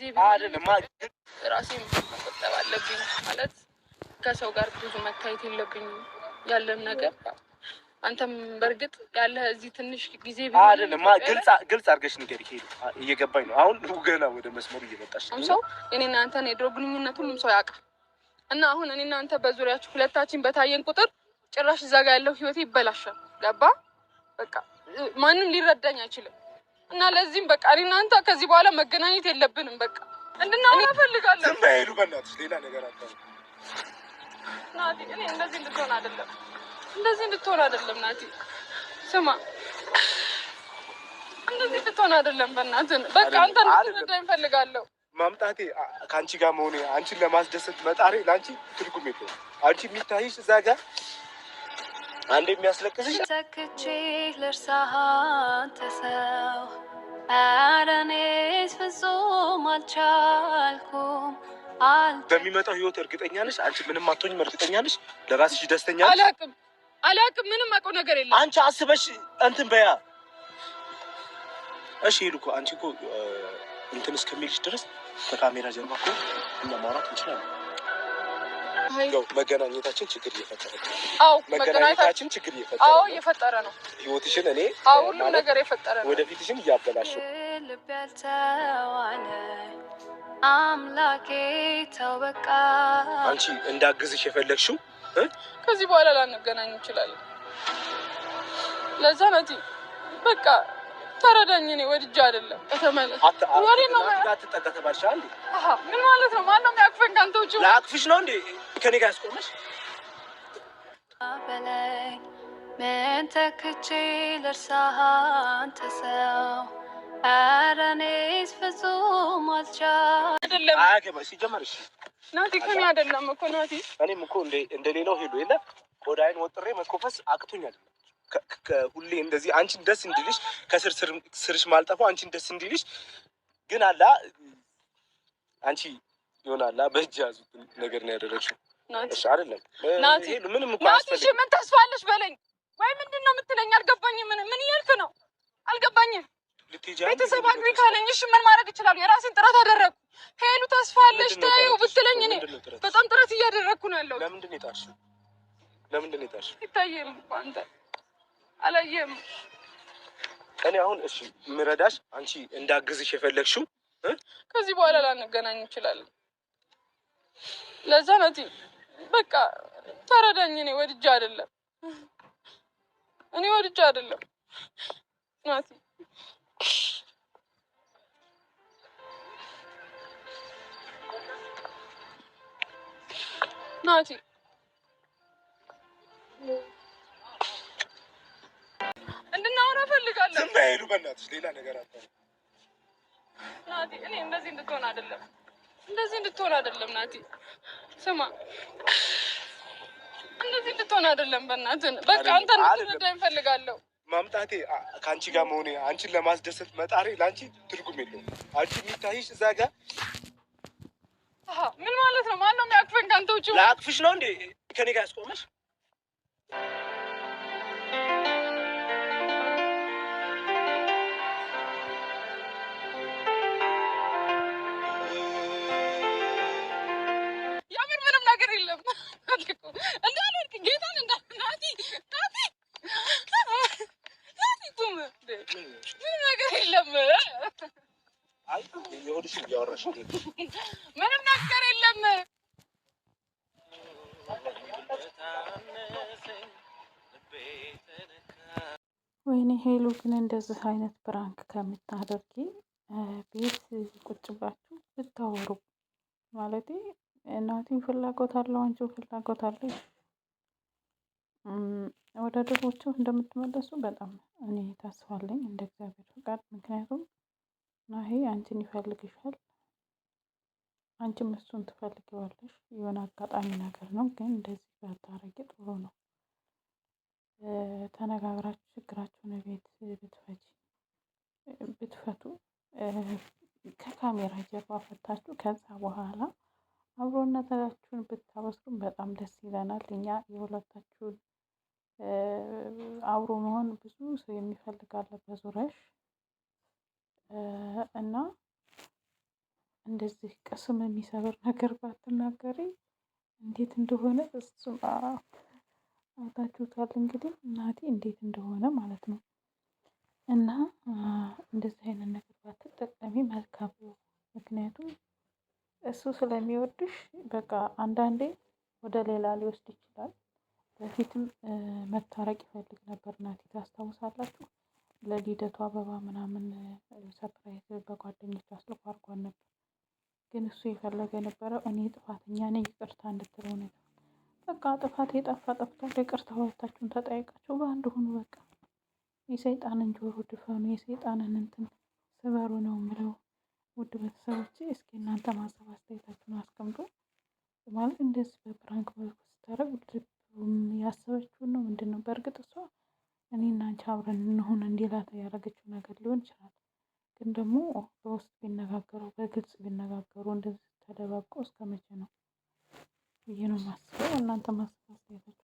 ጊዜ ራሴን መቆጠብ አለብኝ ማለት ከሰው ጋር ብዙ መታየት የለብኝም። ያለን ነገር አንተም በእርግጥ ያለ እዚህ ትንሽ ጊዜ አይደለም ግልጽ አድርገሽ ንገሪ። እየገባኝ ነው። አሁን ገና ወደ መስመሩ እየመጣሽ ነው። ሰው እኔና አንተን የድሮ ግንኙነት ሁሉም ሰው ያውቃል። እና አሁን እኔና አንተ በዙሪያችሁ ሁለታችን በታየን ቁጥር ጭራሽ እዛ ጋር ያለው ህይወት ይበላሻል። ገባ? በቃ ማንም ሊረዳኝ አይችልም። እና ለዚህም በቃ እኔና አንተ ከዚህ በኋላ መገናኘት የለብንም። በቃ እንድናወራ እፈልጋለሁ። ዝም በይሉ በእናትሽ፣ ሌላ ነገር አታውሪ። ናቲ እኔ እንደዚህ እንድትሆን አይደለም ናቲ ስማ፣ እንደዚህ እንድትሆን አይደለም። በእናትህ በቃ አንተ እንድትረዳኝ እፈልጋለሁ። ማምጣቴ ከአንቺ ጋር መሆኔ አንቺን ለማስደሰት መጣሬ ለአንቺ ትርጉም የለውም። አንቺ የሚታይሽ እዛ ጋር አንድ የሚያስለቅስሽ ተክቼ ልርሳህ አንተ ሰው፣ ኧረ እኔስ ፍጹም አልቻልኩም። በሚመጣው ህይወት እርግጠኛ ነሽ? አንቺ ምንም አትሆኝም። እርግጠኛ ነሽ? ለራስሽ ደስተኛ ነሽ? አላውቅም። ምንም አውቀው ነገር የለም። አንቺ አስበሽ እንትን በያ። እሺ ሄዱ እኮ አንቺ እኮ እንትን እስከሚልሽ ድረስ ከካሜራ ጀርባ እኮ እና ማውራት እንችላለን። መገናኘታችን ችግር እየፈጠረ ነው። መገናኘታችን ችግር እየፈጠረ ነው። እየፈጠረ ነው። ህይወትሽን እኔ ሁሉም ነገር የፈጠረ ነው። ወደፊትሽን እያበላሽው ልብ ያልተዋለ አምላኬ ተው በቃ። አንቺ እንዳግዝሽ የፈለግሽው ከዚህ በኋላ ላንገናኝ እንችላለን። ለዛ ናቲ በቃ ተረዳኝ። እኔ ወድጄ አይደለም። ተመለስ። ወሬ ነው ተጠቀተባልሽ አንዴ። ምን ማለት ነው? ማን ነው የሚያቅፈኝ? ካንተ ውጪ ላቅፍሽ ነው እንዴ ከኔ ጋር ያስቆመሽ? በላይ ምን ተክቼ ልርሳህ አንተ ሰው፣ ኧረ እኔስ ፍጹም አልቻልኩም። አያገባሽ ሲጀመርሽ ናቲ ከኔ አይደለም እኮ ናቲ። እኔም እኮ እንደሌላው ሄዶ የለ ቆዳዬን ወጥሬ መኮፈስ አቅቶኛል። ሁሌ እንደዚህ አንቺን ደስ እንዲልሽ ከስር ስርሽ ማልጠፋው አንቺን ደስ እንዲልሽ ግን አላ አንቺ ይሆናላ በእጅ ያዙት ነገር ነው ያደረግሽው። እሺ አይደለም ናቲ ምንም እኮ ናቲ እሺ ምን ተስፋለሽ በለኝ ወይ ምንድን ነው የምትለኝ? አልገባኝም። ምን እያልክ ነው? አልገባኝም። ቤተሰብ አግቢ ካለኝ እሺ ምን ማድረግ እችላለሁ? የራሴን ጥረት አደረግኩ። ሄሉ ተስፋለሽ ታዩ ብትለኝ እኔ በጣም ጥረት እያደረግኩ ነው ያለው። ለምንድን ነው የጣልሽው? ይታየም እኮ አንተ አላየም። እኔ አሁን እሺ ምረዳሽ አንቺ እንዳግዝሽ የፈለግሽው ከዚህ በኋላ ላንገናኝ እንችላለን። ለዛ ናቲ በቃ ተረዳኝ። እኔ ወድጄ አይደለም ናቲ። ናቲ እንድናወራ እፈልጋለሁ። ዝም በይሉ በእናትሽ፣ ሌላ ነገር አታውሪ። ናቲ እኔ እንደዚህ እንድትሆን አይደለም ናቲ ስማ፣ እንደዚህ እንድትሆን አይደለም። በእናትህ በቃ አንተ እንድትረዳኝ እፈልጋለሁ። ማምጣቴ ከአንቺ ጋር መሆኔ አንቺን ለማስደሰት መጣሬ ለአንቺ ትርጉም የለውም። አንቺ የሚታይሽ እዛ ጋር ምን ማለት ነው? ማን ነው የሚያቅፈኝ ከአንተ ውጪ? ላቅፍሽ ነው እንዴ ከኔ ጋር ያስቆመሽ? የምር ምንም ነገር የለም። እንዳልወድቅ ጌታን ናቲ ቁም። ምንም ነገር የለም። የሆድሽን እያወራሽ ምንም ነገር የለም። ወይኔ ሄሉ ግን እንደዚህ አይነት ፕራንክ ከምታደርጊ ቤት ቁጭ ብላችሁ ብታወሩ ማለት እናቴም ፍላጎት አለው አንቺው ፍላጎት አለሽ ወደ ድሮቹ እንደምትመለሱ በጣም እኔ ተስፋ አለኝ እንደ እግዚአብሔር ፈቃድ። ምክንያቱም ናሂ አንቺን ይፈልግሻል፣ አንቺም እሱን ትፈልጊዋለሽ። የሆነ አጋጣሚ ነገር ነው፣ ግን እንደዚህ ባታረጊ ጥሩ ነው። ተነጋግራችሁ ችግራችሁን ቤት ብትፈቱ ከካሜራ ጀርባ ፈታችሁ ከዛ በኋላ አብሮነታችሁን ብታበስሩም በጣም ደስ ይለናል። እኛ የሁለታችሁን አብሮ መሆን ብዙ ሰው የሚፈልጋለ በዙሪያሽ እና እንደዚህ ቅስም የሚሰብር ነገር ባትናገሪ እንዴት እንደሆነ እሱም አይታችሁታል እንግዲህ ናቲ እንዴት እንደሆነ ማለት ነው። እና እንደዚህ አይነት ነገር ባትጠቀሚ መልካም ነው። ምክንያቱም እሱ ስለሚወድሽ በቃ አንዳንዴ ወደ ሌላ ሊወስድ ይችላል። በፊትም መታረቅ ይፈልግ ነበር ናቲ ታስታውሳላችሁ። ለልደቱ አበባ ምናምን ሰርፕራይዝ በጓደኞቹ አስልኮ አድርጓን ነበር። ግን እሱ የፈለገ የነበረው እኔ ጥፋተኛ ነኝ ይቅርታ እንድትለው ነው። በቃ ጥፋት የጠፋ ጠፍቷል። ይቅርታ ሁለታችሁም ተጠያይቃችሁ በአንድ ሁኑ። በቃ የሰይጣንን ጆሮ ድፈኑ፣ የሰይጣንን እንትን ስበሩ ነው የምለው። ውድ ቤተሰቦቼ እስኪ እናንተ ማሰብ አስተያየታችሁን አስቀምጡ። ማለት እንደዚህ በፕራንክ መልኩ ስታደርግ ያሰበችውን ነው ምንድን ነው? በእርግጥ እሷ እኔና አንቺ አብረን እንሁን እንዲላት ያደረገችው ነገር ሊሆን ይችላል። ግን ደግሞ በውስጥ ቢነጋገሩ በግልጽ ቢነጋገሩ እንደዚህ ተደባብቆ እስከ መቼ ነው ብዬ ነው የማስበው። እናንተ ማሰብ አስተያየታችሁ